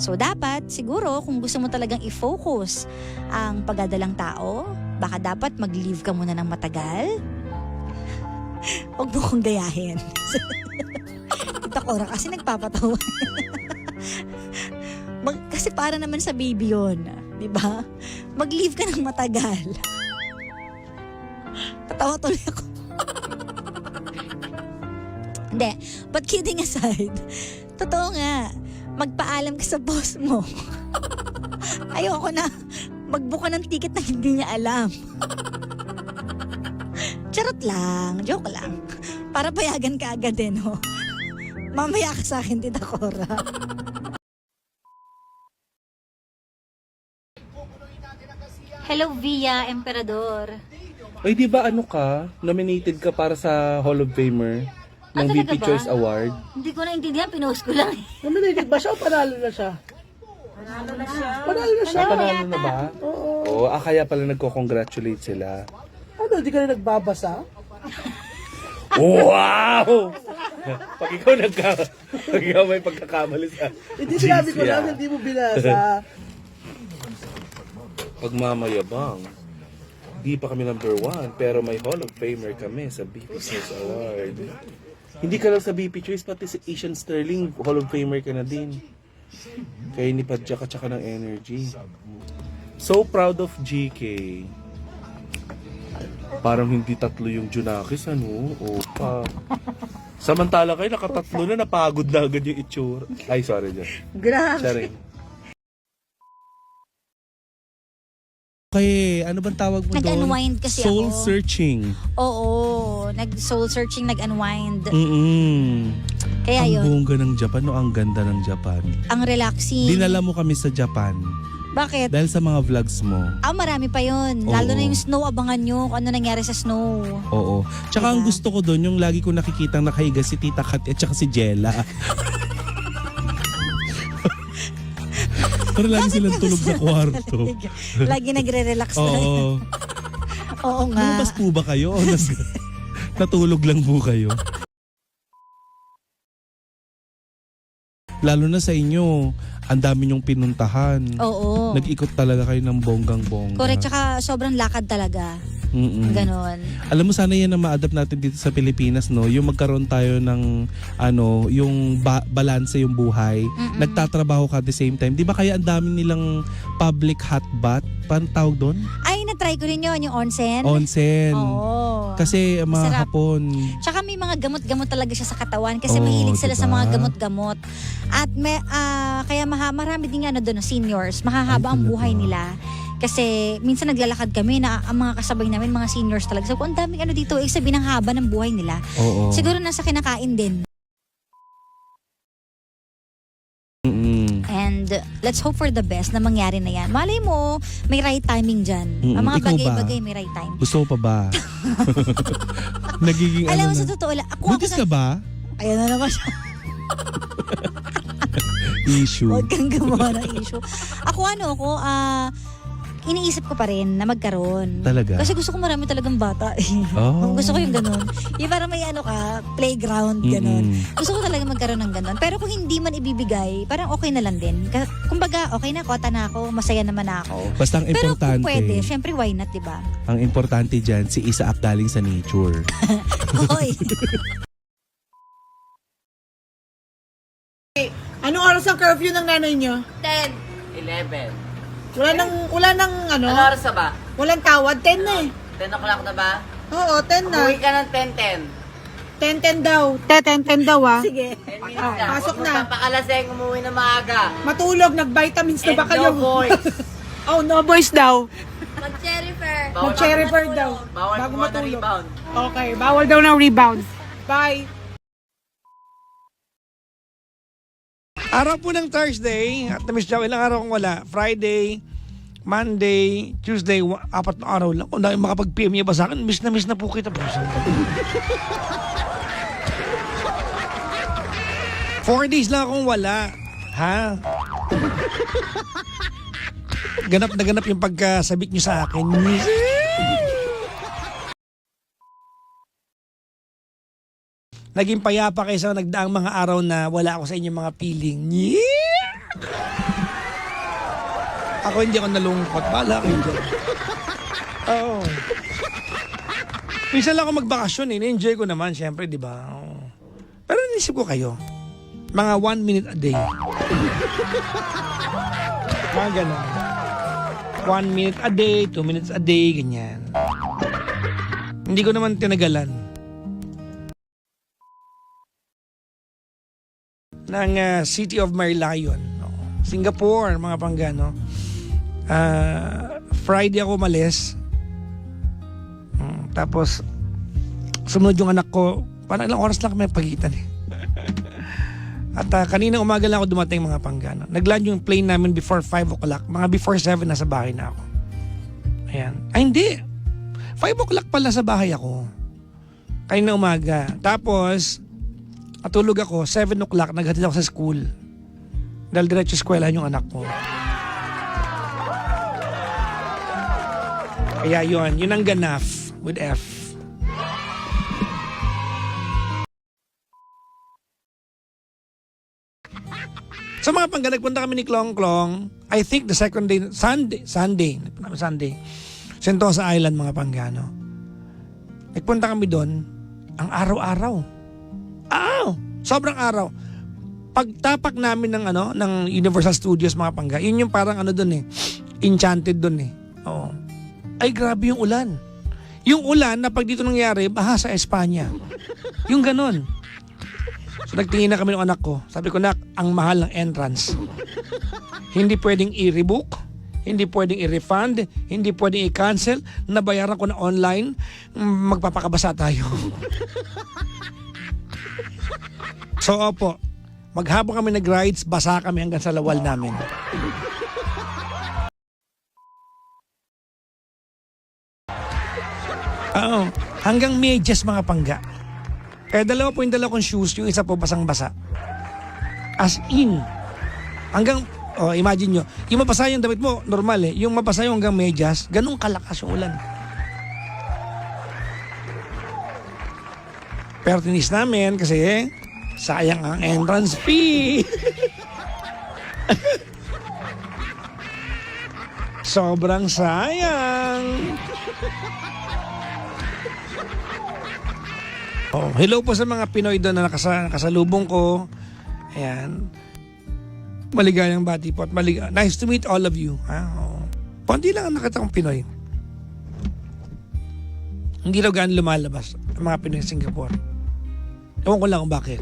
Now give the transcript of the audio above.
So dapat siguro kung gusto mo talagang i-focus ang pagdadalang tao, baka dapat mag-leave ka muna ng matagal. Huwag mo kong gayahin. Tita Cora kasi nagpapatawa. Kasi para naman sa baby yun, di ba? Mag-leave ka ng matagal. Tatawa tuloy ako. Hindi, but kidding aside, totoo nga, magpaalam ka sa boss mo. Ayoko na magbuka ng ticket na hindi niya alam. Charot lang, joke lang. Para payagan ka agad din, no? Mamaya ka sa akin, Tita Cora. Hello, Via Emperador. Ay, di ba ano ka? Nominated ka para sa Hall of Famer ng talaga VP ba? Choice Award? Hindi ko naintindihan, pinost ko lang. Nominated ba siya o panalo na siya? Panalo na siya. Panalo na ba? Oo. Kaya pala nagko-congratulate sila. Ano, di ka na nagbabasa? Wow! Pag ikaw may pagkakamali sa Hindi sinabi ko GC, lang, hindi mo binasa. Pagmamayabang. Di pa kami number 1, pero may Hall of Famer kami sa BP Choice Award. Hindi ka lang sa BP Choice, pati sa Asian Sterling, Hall of Famer ka na din. Kaya ni Padjak at saka ng Energy. So proud of GK. Parang hindi tatlo yung Junakis, ano? Opa. Samantala kayo, nakatatlo na, napagod na agad yung itsura. Ay, sorry dyan. Grabe. Charing. Okay, ano bang tawag mo doon? Nag-unwind kasi Soul ako. searching. Oo, nag-soul searching, nag-unwind. Kaya Ang yun, bongga ng Japan, no? Ang ganda ng Japan. ang relaxing. Dinala mo kami sa Japan Bakit? dahil sa mga vlogs mo. Marami pa yun. Lalo Oo. na yung snow, abangan nyo kung ano nangyari sa snow. Oo. Tsaka ang Diba? gusto ko doon, yung lagi ko nakikitang nakahiga si Tita Kat at tsaka si Jella. Pero lagi silang tulog sa kwarto. Lagi nagre-relax na. Oo. Oo nga. Lumabas po ba kayo? O natulog lang po kayo? Lalo na sa inyo, ang dami nyong pinuntahan. Oo. Nag-ikot talaga kayo ng bonggang-bongga. Correct, tsaka sobrang lakad talaga. Mm-mm. Ganon. Alam mo, sana yan na ma-adapt natin dito sa Pilipinas, no? Yung magkaroon tayo ng yung balanse yung buhay. Nagtatrabaho ka at the same time. Di ba kaya ang dami nilang public hot bath? Paano tawag doon? Ay, na-try ko rin yun, yung onsen. Onsen. Oo. Kasi mga Masarap. Hapon. Tsaka may mga gamot-gamot talaga siya sa katawan kasi Oo, mahilig sila sa diba? mga gamot-gamot. At kaya marami din doon seniors, mahahaba Ay, ang talaga? buhay nila. Kasi minsan naglalakad kami na ang mga kasabay namin, mga seniors talaga. So kung ang daming dito, sabihin ng haba ng buhay nila. Oo. Siguro nasa kinakain din. Mm-mm. And let's hope for the best na mangyari na yan. Malay mo, may right timing dyan. Ang mga Ikaw ba? bagay-bagay may right time. Gusto mo pa ba? Nagiging Alam mo, na? sa totoo lang, Buntis ka ba? Ayan na naman siya. Issue. Huwag kang gumawa ng issue. Ako iniisip ko pa rin na magkaroon. Talaga? Kasi gusto ko marami talagang bata. Oh. Gusto ko yung ganun. Yung parang may playground, ganun. Gusto ko talaga magkaroon ng ganun. Pero kung hindi man ibibigay, parang okay na lang din. Kumbaga, okay na, kota na ako, masaya naman ako. Basta ang Pero kung importante, pwede, syempre why not, diba? ang importante dyan, si Isaac galing sa nature. Hoy! Anong oras ang curfew ng nanay niyo? 11. Wala nang Ano oras na ba? walang tawad, 10 na eh. 10 o'clock na ba? Oo, 10 na. Umuwi ka ng 10:10. 10 daw. 10 daw ah. Sige. 10 minutes ka. pasok Huwag na. mo pakalaseng umuwi na maaga. Matulog, nag-vitamins na And ba kayo? no boys. Oh, no boys daw. Mag-cherryfer. Bawal Mag-cherry ako- bird daw. Bawal Bago kumuha ng matulog. rebound. Okay, bawal daw ng rebound. Bye. Araw po ng Thursday, at na-miss daw, ilang araw kong wala. Friday, Monday, Tuesday, 4 na araw lang. Kung dahil makapag-PM niya ba sa akin, miss na po kita po. 4 days lang akong wala. Ha? Ganap na ganap yung pagkasabik niyo sa akin. Naging payapa kayo sa nagdaang mga araw na wala ako sa inyong mga piling. Yeah! Ako hindi ako nalungkot. Bahala kayo dyan. Oo. Minsan lang ako magbakasyon eh. Na-enjoy ko naman, syempre, di ba? Oo. Pero naisip ko kayo, mga 1 minute a day. Mga ganun. 1 minute a day, 2 minutes a day, ganyan. Hindi ko naman tinagalan. Ng City of Merlion. No? Singapore, mga panggano. Friday ako umalis. Tapos, sumunod yung anak ko. Parang ilang oras lang kami pagitan eh. At kanina umaga lang ako dumating mga panggano. Nag-land yung plane namin before 5 o'clock. Mga before 7 nasa bahay na ako. Ayan. Ay hindi. 5 o'clock pala sa bahay ako. Kanina umaga. Tapos, natulog ako. 7 o'clock naghatid ako sa school. Dahil diretso eskwelahan yung anak ko. Kaya yun ang ganaf with F. Sa mga pangga, nagpunta kami ni Klong Klong. I think the second day, Sunday. Sentosa Island, mga panggano. Nagpunta kami doon, ang araw-araw. Sobrang araw. Pagtapak namin ng Universal Studios, mga pangga, yun yung parang doon eh, enchanted doon eh. Oo. Ay, grabe yung ulan. Yung ulan na pag dito nangyari, baha sa Espanya. Yung ganon. So nagtingin na kami ng anak ko. Sabi ko, nak, ang mahal ng entrance. Hindi pwedeng i-rebook, hindi pwedeng i-refund, hindi pwedeng i-cancel. Nabayaran ko na online, magpapakabasa tayo. So opo, maghapon kami nag-rides, basa kami hanggang sa lawal namin. Oo, hanggang medyas mga pangga. Kaya dalawa po yung dalawa kong shoes, yung isa po basang-basa. As in, hanggang, imagine nyo, yung mabasa yung damit mo, normal eh. Yung mabasa yung hanggang medyas, ganun kalakas yung ulan. Pero tinis namin kasi, sayang ang entrance fee. Sobrang sayang. Hello po sa mga Pinoy doon na nakasalubong ko. Ayan. Maligayang bati po at nice to meet all of you. Konti lang ang nakita kong Pinoy. Hindi daw gaano lumalabas ang mga Pinoy sa Singapore. Ewan ko lang kung bakit.